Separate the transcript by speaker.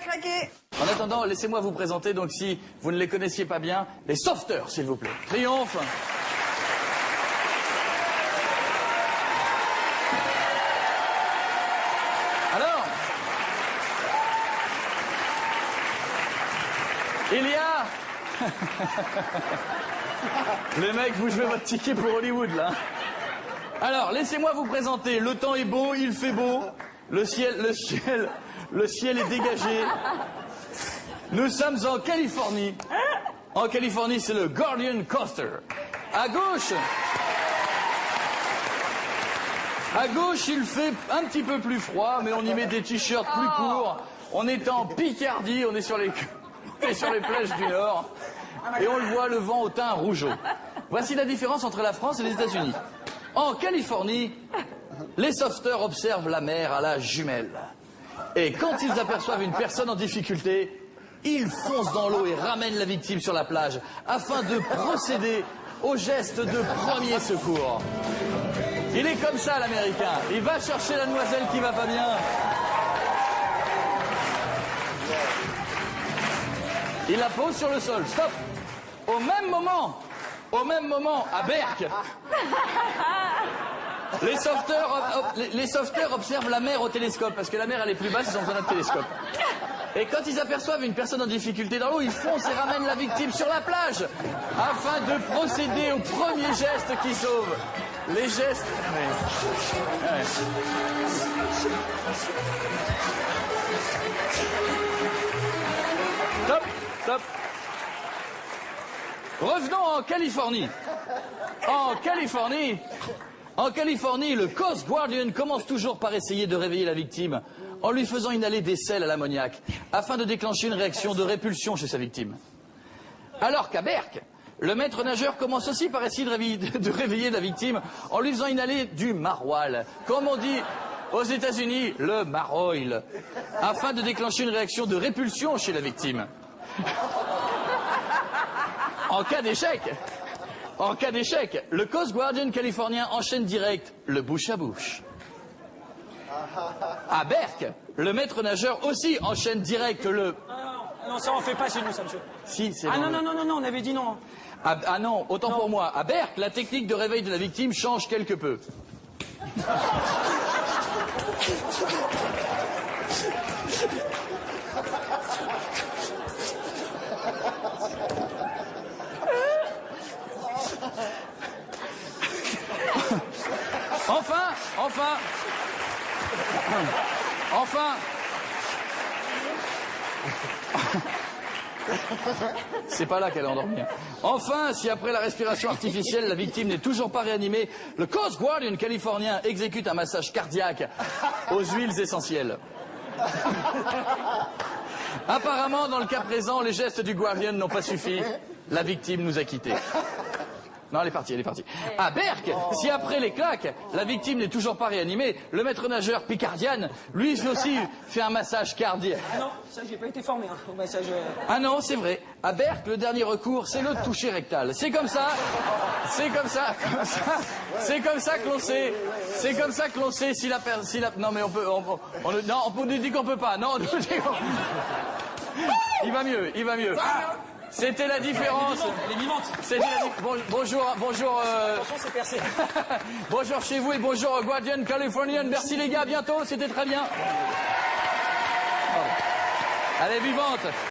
Speaker 1: craquer.
Speaker 2: En attendant, laissez-moi vous présenter, donc si vous ne les connaissiez pas bien, les sauveteurs, s'il vous plaît. Triomphe. Alors, il y a... Les mecs, vous jouez votre ticket pour Hollywood, là. Alors, laissez-moi vous présenter. Le temps est beau, il fait beau. Le ciel est dégagé. Nous sommes en Californie. En Californie, c'est le Guardian Coaster. À gauche, il fait un petit peu plus froid, mais on y met des t-shirts plus courts. On est en Picardie, on est sur les plages du Nord. Et on le voit, le vent au teint rougeau. Voici la différence entre la France et les États-Unis. En Californie, les sauveteurs observent la mer à la jumelle. Et quand ils aperçoivent une personne en difficulté, ils foncent dans l'eau et ramènent la victime sur la plage afin de procéder au geste de premier secours. Il est comme ça, l'Américain. Il va chercher la demoiselle qui va pas bien. Il la pose sur le sol. Stop. Au même moment, à Berck, les sauveteurs observent la mer au télescope, parce que la mer elle est plus basse, ils ont besoin d'un télescope. Et quand ils aperçoivent une personne en difficulté dans l'eau, ils foncent et ramènent la victime sur la plage, afin de procéder au premier geste qui sauve. Les gestes... Ouais. Stop, stop. Revenons en Californie. En Californie, le Coast Guardian commence toujours par essayer de réveiller la victime en lui faisant inhaler des sels à l'ammoniac afin de déclencher une réaction de répulsion chez sa victime. Alors qu'à Berck, le maître nageur commence aussi par essayer de réveiller la victime en lui faisant inhaler du maroilles, comme on dit aux États-Unis, le maroilles, afin de déclencher une réaction de répulsion chez la victime. En cas d'échec, le Coast Guardian californien enchaîne direct le bouche à bouche. À Berck, le maître nageur aussi enchaîne direct le...
Speaker 3: Non, ça on fait pas chez nous, ça, monsieur.
Speaker 2: Si, c'est...
Speaker 3: Ah non, on avait dit non.
Speaker 2: Ah non, autant pour moi. À Berck, la technique de réveil de la victime change quelque peu. Enfin, c'est pas là qu'elle est endormie. Enfin, si après la respiration artificielle, la victime n'est toujours pas réanimée, le Coast Guardian californien exécute un massage cardiaque aux huiles essentielles. Apparemment, dans le cas présent, les gestes du Guardian n'ont pas suffi. La victime nous a quittés. Non, elle est partie. À Berck, si après les claques, la victime n'est toujours pas réanimée, le maître nageur picardian, lui aussi fait un massage cardiaque.
Speaker 3: Ah non, ça j'ai pas été formé au massage.
Speaker 2: Ah non, c'est vrai. À Berck, le dernier recours, c'est le toucher rectal. C'est comme ça que l'on sait si la personne... Non, mais on nous dit qu'on peut pas. Non, on nous dit qu'on... Il va mieux. C'était la différence.
Speaker 3: Elle est vivante.
Speaker 2: Bonjour.
Speaker 3: Attention, c'est percé.
Speaker 2: Bonjour chez vous et bonjour Guardian Californian. Merci les gars, à bientôt, c'était très bien. Elle est vivante.